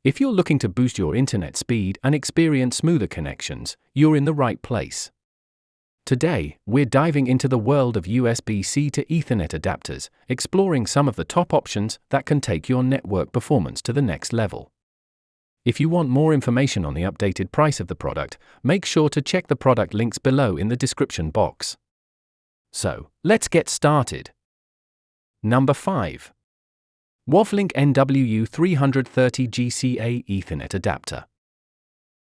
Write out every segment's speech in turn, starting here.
If you're looking to boost your internet speed and experience smoother connections, you're in the right place. Today, we're diving into the world of USB-C to Ethernet adapters, exploring some of the top options that can take your network performance to the next level. If you want more information on the updated price of the product, make sure to check the product links below in the description box. So, let's get started. Number 5. Wavlink NW330GCA Ethernet Adapter.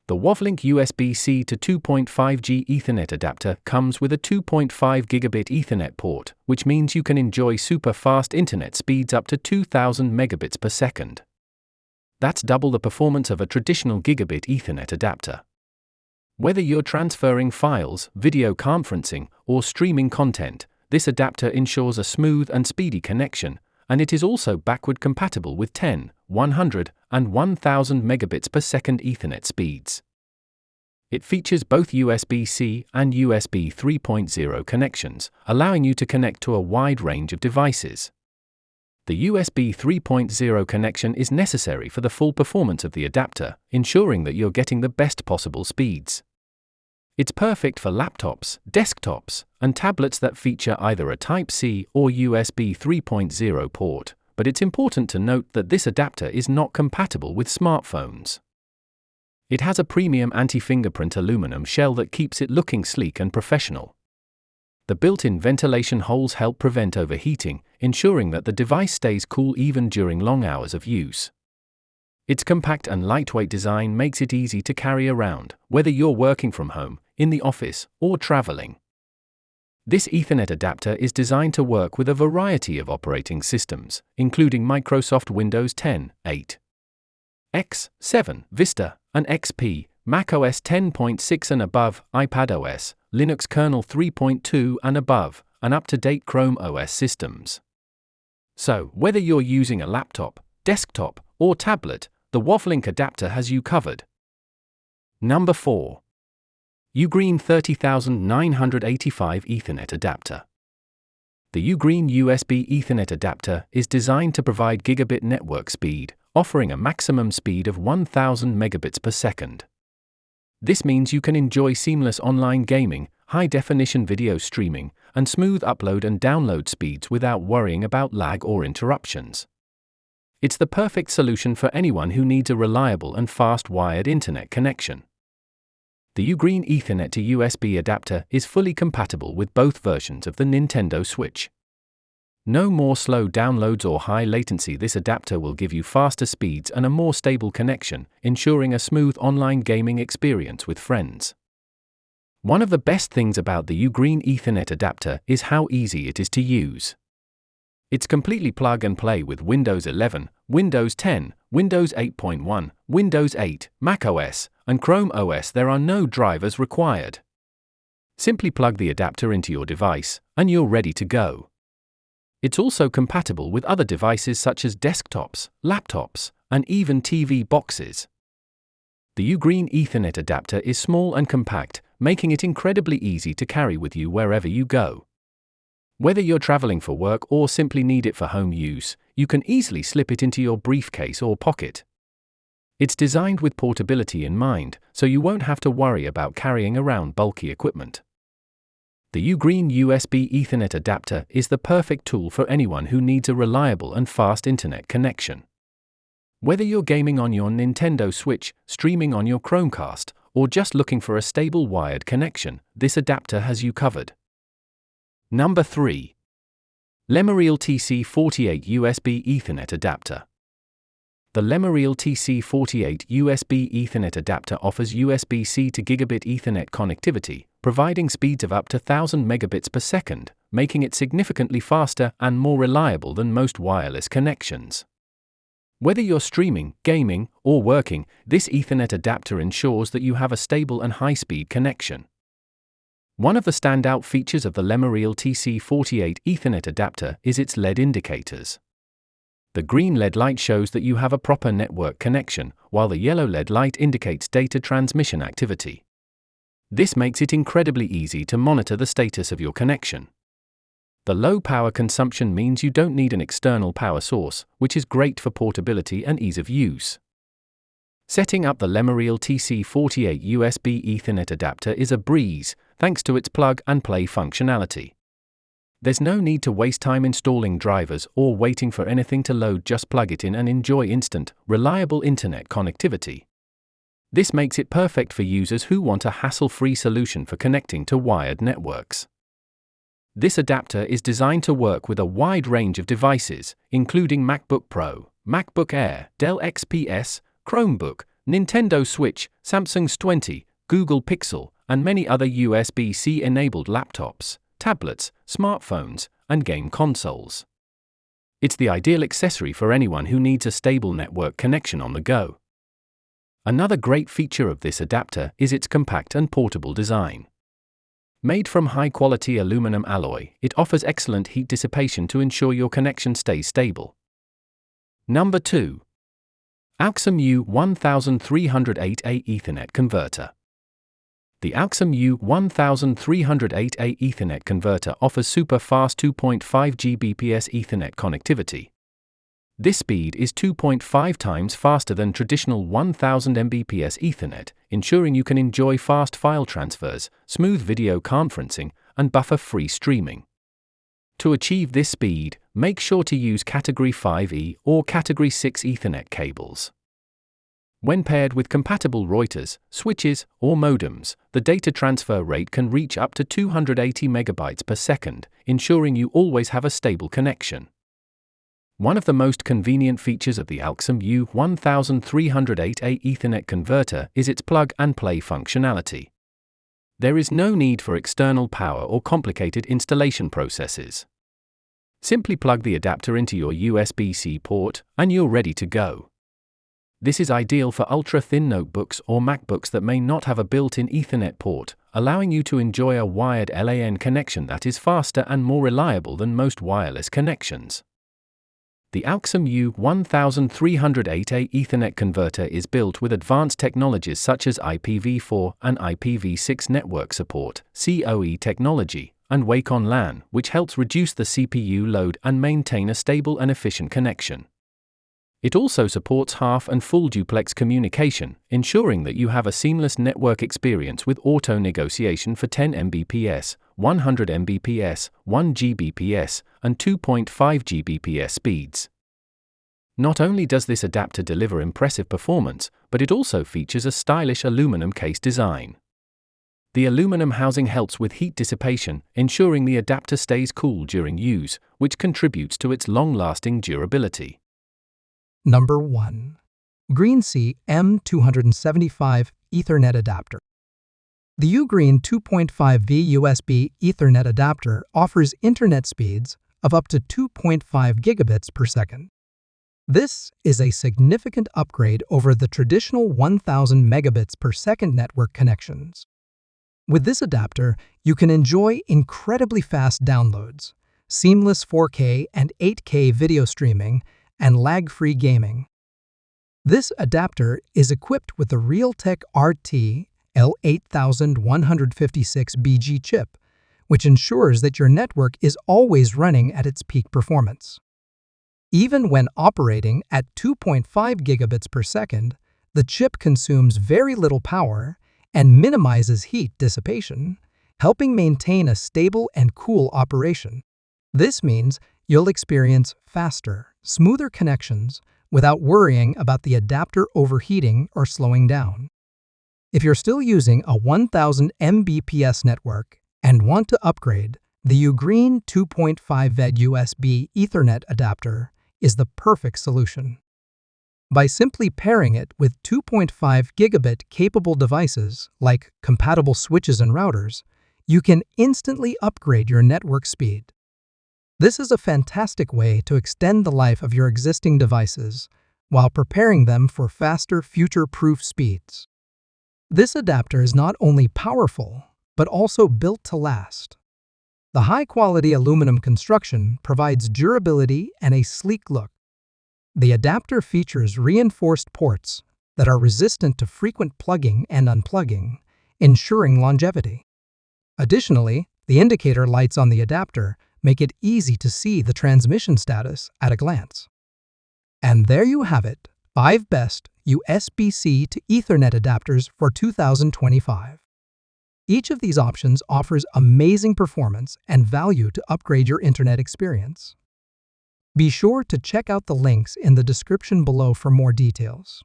The Wavlink USB-C to 2.5G Ethernet adapter comes with a 2.5 gigabit Ethernet port, which means you can enjoy super fast internet speeds up to 2000 megabits per second. That's double the performance of a traditional gigabit Ethernet adapter. Whether you're transferring files, video conferencing, or streaming content, this adapter ensures a smooth and speedy connection, and it is also backward compatible with 10, 100, and 1000 megabits per second Ethernet speeds. It features both USB-C and USB 3.0 connections, allowing you to connect to a wide range of devices. The USB 3.0 connection is necessary for the full performance of the adapter, ensuring that you're getting the best possible speeds. It's perfect for laptops, desktops, and tablets that feature either a Type-C or USB 3.0 port, but it's important to note that this adapter is not compatible with smartphones. It has a premium anti-fingerprint aluminum shell that keeps it looking sleek and professional. The built-in ventilation holes help prevent overheating, ensuring that the device stays cool even during long hours of use. Its compact and lightweight design makes it easy to carry around, whether you're working from home, in the office, or traveling. This Ethernet adapter is designed to work with a variety of operating systems, including Microsoft Windows 10, 8, X, 7, Vista, and XP, macOS 10.6 and above, iPadOS, Linux kernel 3.2 and above, and up-to-date Chrome OS systems. So, whether you're using a laptop, desktop, or tablet, the Wavlink adapter has you covered. Number 4. Ugreen 30985 Ethernet Adapter. The Ugreen USB Ethernet adapter is designed to provide gigabit network speed, offering a maximum speed of 1000 megabits per second. This means you can enjoy seamless online gaming, high-definition video streaming, and smooth upload and download speeds without worrying about lag or interruptions. It's the perfect solution for anyone who needs a reliable and fast wired internet connection. The Ugreen Ethernet to USB adapter is fully compatible with both versions of the Nintendo Switch. No more slow downloads or high latency. This adapter will give you faster speeds and a more stable connection, ensuring a smooth online gaming experience with friends. One of the best things about the Ugreen Ethernet adapter is how easy it is to use. It's completely plug and play with Windows 11, Windows 10, Windows 8.1, Windows 8, macOS, and Chrome OS. There are no drivers required. Simply plug the adapter into your device, and you're ready to go. It's also compatible with other devices such as desktops, laptops, and even TV boxes. The Ugreen Ethernet adapter is small and compact, making it incredibly easy to carry with you wherever you go. Whether you're traveling for work or simply need it for home use, you can easily slip it into your briefcase or pocket. It's designed with portability in mind, so you won't have to worry about carrying around bulky equipment. The Ugreen USB Ethernet adapter is the perfect tool for anyone who needs a reliable and fast internet connection. Whether you're gaming on your Nintendo Switch, streaming on your Chromecast, or just looking for a stable wired connection, this adapter has you covered. Number 3. Lemorele TC48 USB Ethernet Adapter. The Lemorele TC48 USB Ethernet adapter offers USB-C to gigabit Ethernet connectivity, providing speeds of up to 1000 megabits per second, making it significantly faster and more reliable than most wireless connections. Whether you're streaming, gaming, or working, this Ethernet adapter ensures that you have a stable and high-speed connection. One of the standout features of the Lemorele TC48 Ethernet adapter is its LED indicators. The green LED light shows that you have a proper network connection, while the yellow LED light indicates data transmission activity. This makes it incredibly easy to monitor the status of your connection. The low power consumption means you don't need an external power source, which is great for portability and ease of use. Setting up the Lemorele TC48 USB Ethernet adapter is a breeze, thanks to its plug-and-play functionality. There's no need to waste time installing drivers or waiting for anything to load. Just plug it in and enjoy instant, reliable internet connectivity. This makes it perfect for users who want a hassle-free solution for connecting to wired networks. This adapter is designed to work with a wide range of devices, including MacBook Pro, MacBook Air, Dell XPS, Chromebook, Nintendo Switch, Samsung S20, Google Pixel, and many other USB-C-enabled laptops, tablets, smartphones, and game consoles. It's the ideal accessory for anyone who needs a stable network connection on the go. Another great feature of this adapter is its compact and portable design. Made from high-quality aluminum alloy, it offers excellent heat dissipation to ensure your connection stays stable. Number 2. Alxum U1308A Ethernet Converter. The Alxum U1308A Ethernet converter offers super-fast 2.5 Gbps Ethernet connectivity. This speed is 2.5 times faster than traditional 1000 Mbps Ethernet, ensuring you can enjoy fast file transfers, smooth video conferencing, and buffer-free streaming. To achieve this speed, make sure to use Category 5E or Category 6 Ethernet cables. When paired with compatible routers, switches, or modems, the data transfer rate can reach up to 280 megabytes per second, ensuring you always have a stable connection. One of the most convenient features of the Alxum U1308A Ethernet converter is its plug-and-play functionality. There is no need for external power or complicated installation processes. Simply plug the adapter into your USB-C port, and you're ready to go. This is ideal for ultra-thin notebooks or MacBooks that may not have a built-in Ethernet port, allowing you to enjoy a wired LAN connection that is faster and more reliable than most wireless connections. The Alxum U1308A Ethernet converter is built with advanced technologies such as IPv4 and IPv6 network support, CoE technology, and Wake on LAN, which helps reduce the CPU load and maintain a stable and efficient connection. It also supports half and full duplex communication, ensuring that you have a seamless network experience with auto negotiation for 10 Mbps, 100 Mbps, 1 Gbps, and 2.5 Gbps speeds. Not only does this adapter deliver impressive performance, but it also features a stylish aluminum case design. The aluminum housing helps with heat dissipation, ensuring the adapter stays cool during use, which contributes to its long-lasting durability. Number 1. Ugreen M275 Ethernet Adapter. The Ugreen 2.5V USB Ethernet adapter offers internet speeds of up to 2.5 gigabits per second. This is a significant upgrade over the traditional 1000 megabits per second network connections. With this adapter, you can enjoy incredibly fast downloads, seamless 4K and 8K video streaming, and lag-free gaming. This adapter is equipped with the Realtek RT L8156BG chip, which ensures that your network is always running at its peak performance. Even when operating at 2.5 gigabits per second, the chip consumes very little power and minimizes heat dissipation, helping maintain a stable and cool operation. This means you'll experience faster, smoother connections without worrying about the adapter overheating or slowing down. If you're still using a 1000 Mbps network and want to upgrade, the Ugreen 2.5V USB Ethernet adapter is the perfect solution. By simply pairing it with 2.5 gigabit capable devices like compatible switches and routers, you can instantly upgrade your network speed. This is a fantastic way to extend the life of your existing devices while preparing them for faster, future-proof speeds. This adapter is not only powerful, but also built to last. The high-quality aluminum construction provides durability and a sleek look. The adapter features reinforced ports that are resistant to frequent plugging and unplugging, ensuring longevity. Additionally, the indicator lights on the adapter make it easy to see the transmission status at a glance. And there you have it, 5 best USB-C to Ethernet adapters for 2025. Each of these options offers amazing performance and value to upgrade your internet experience. Be sure to check out the links in the description below for more details.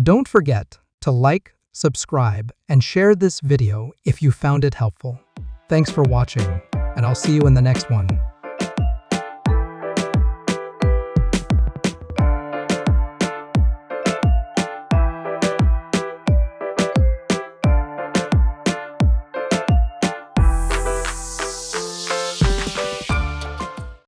Don't forget to like, subscribe, and share this video if you found it helpful. Thanks for watching, and I'll see you in the next one.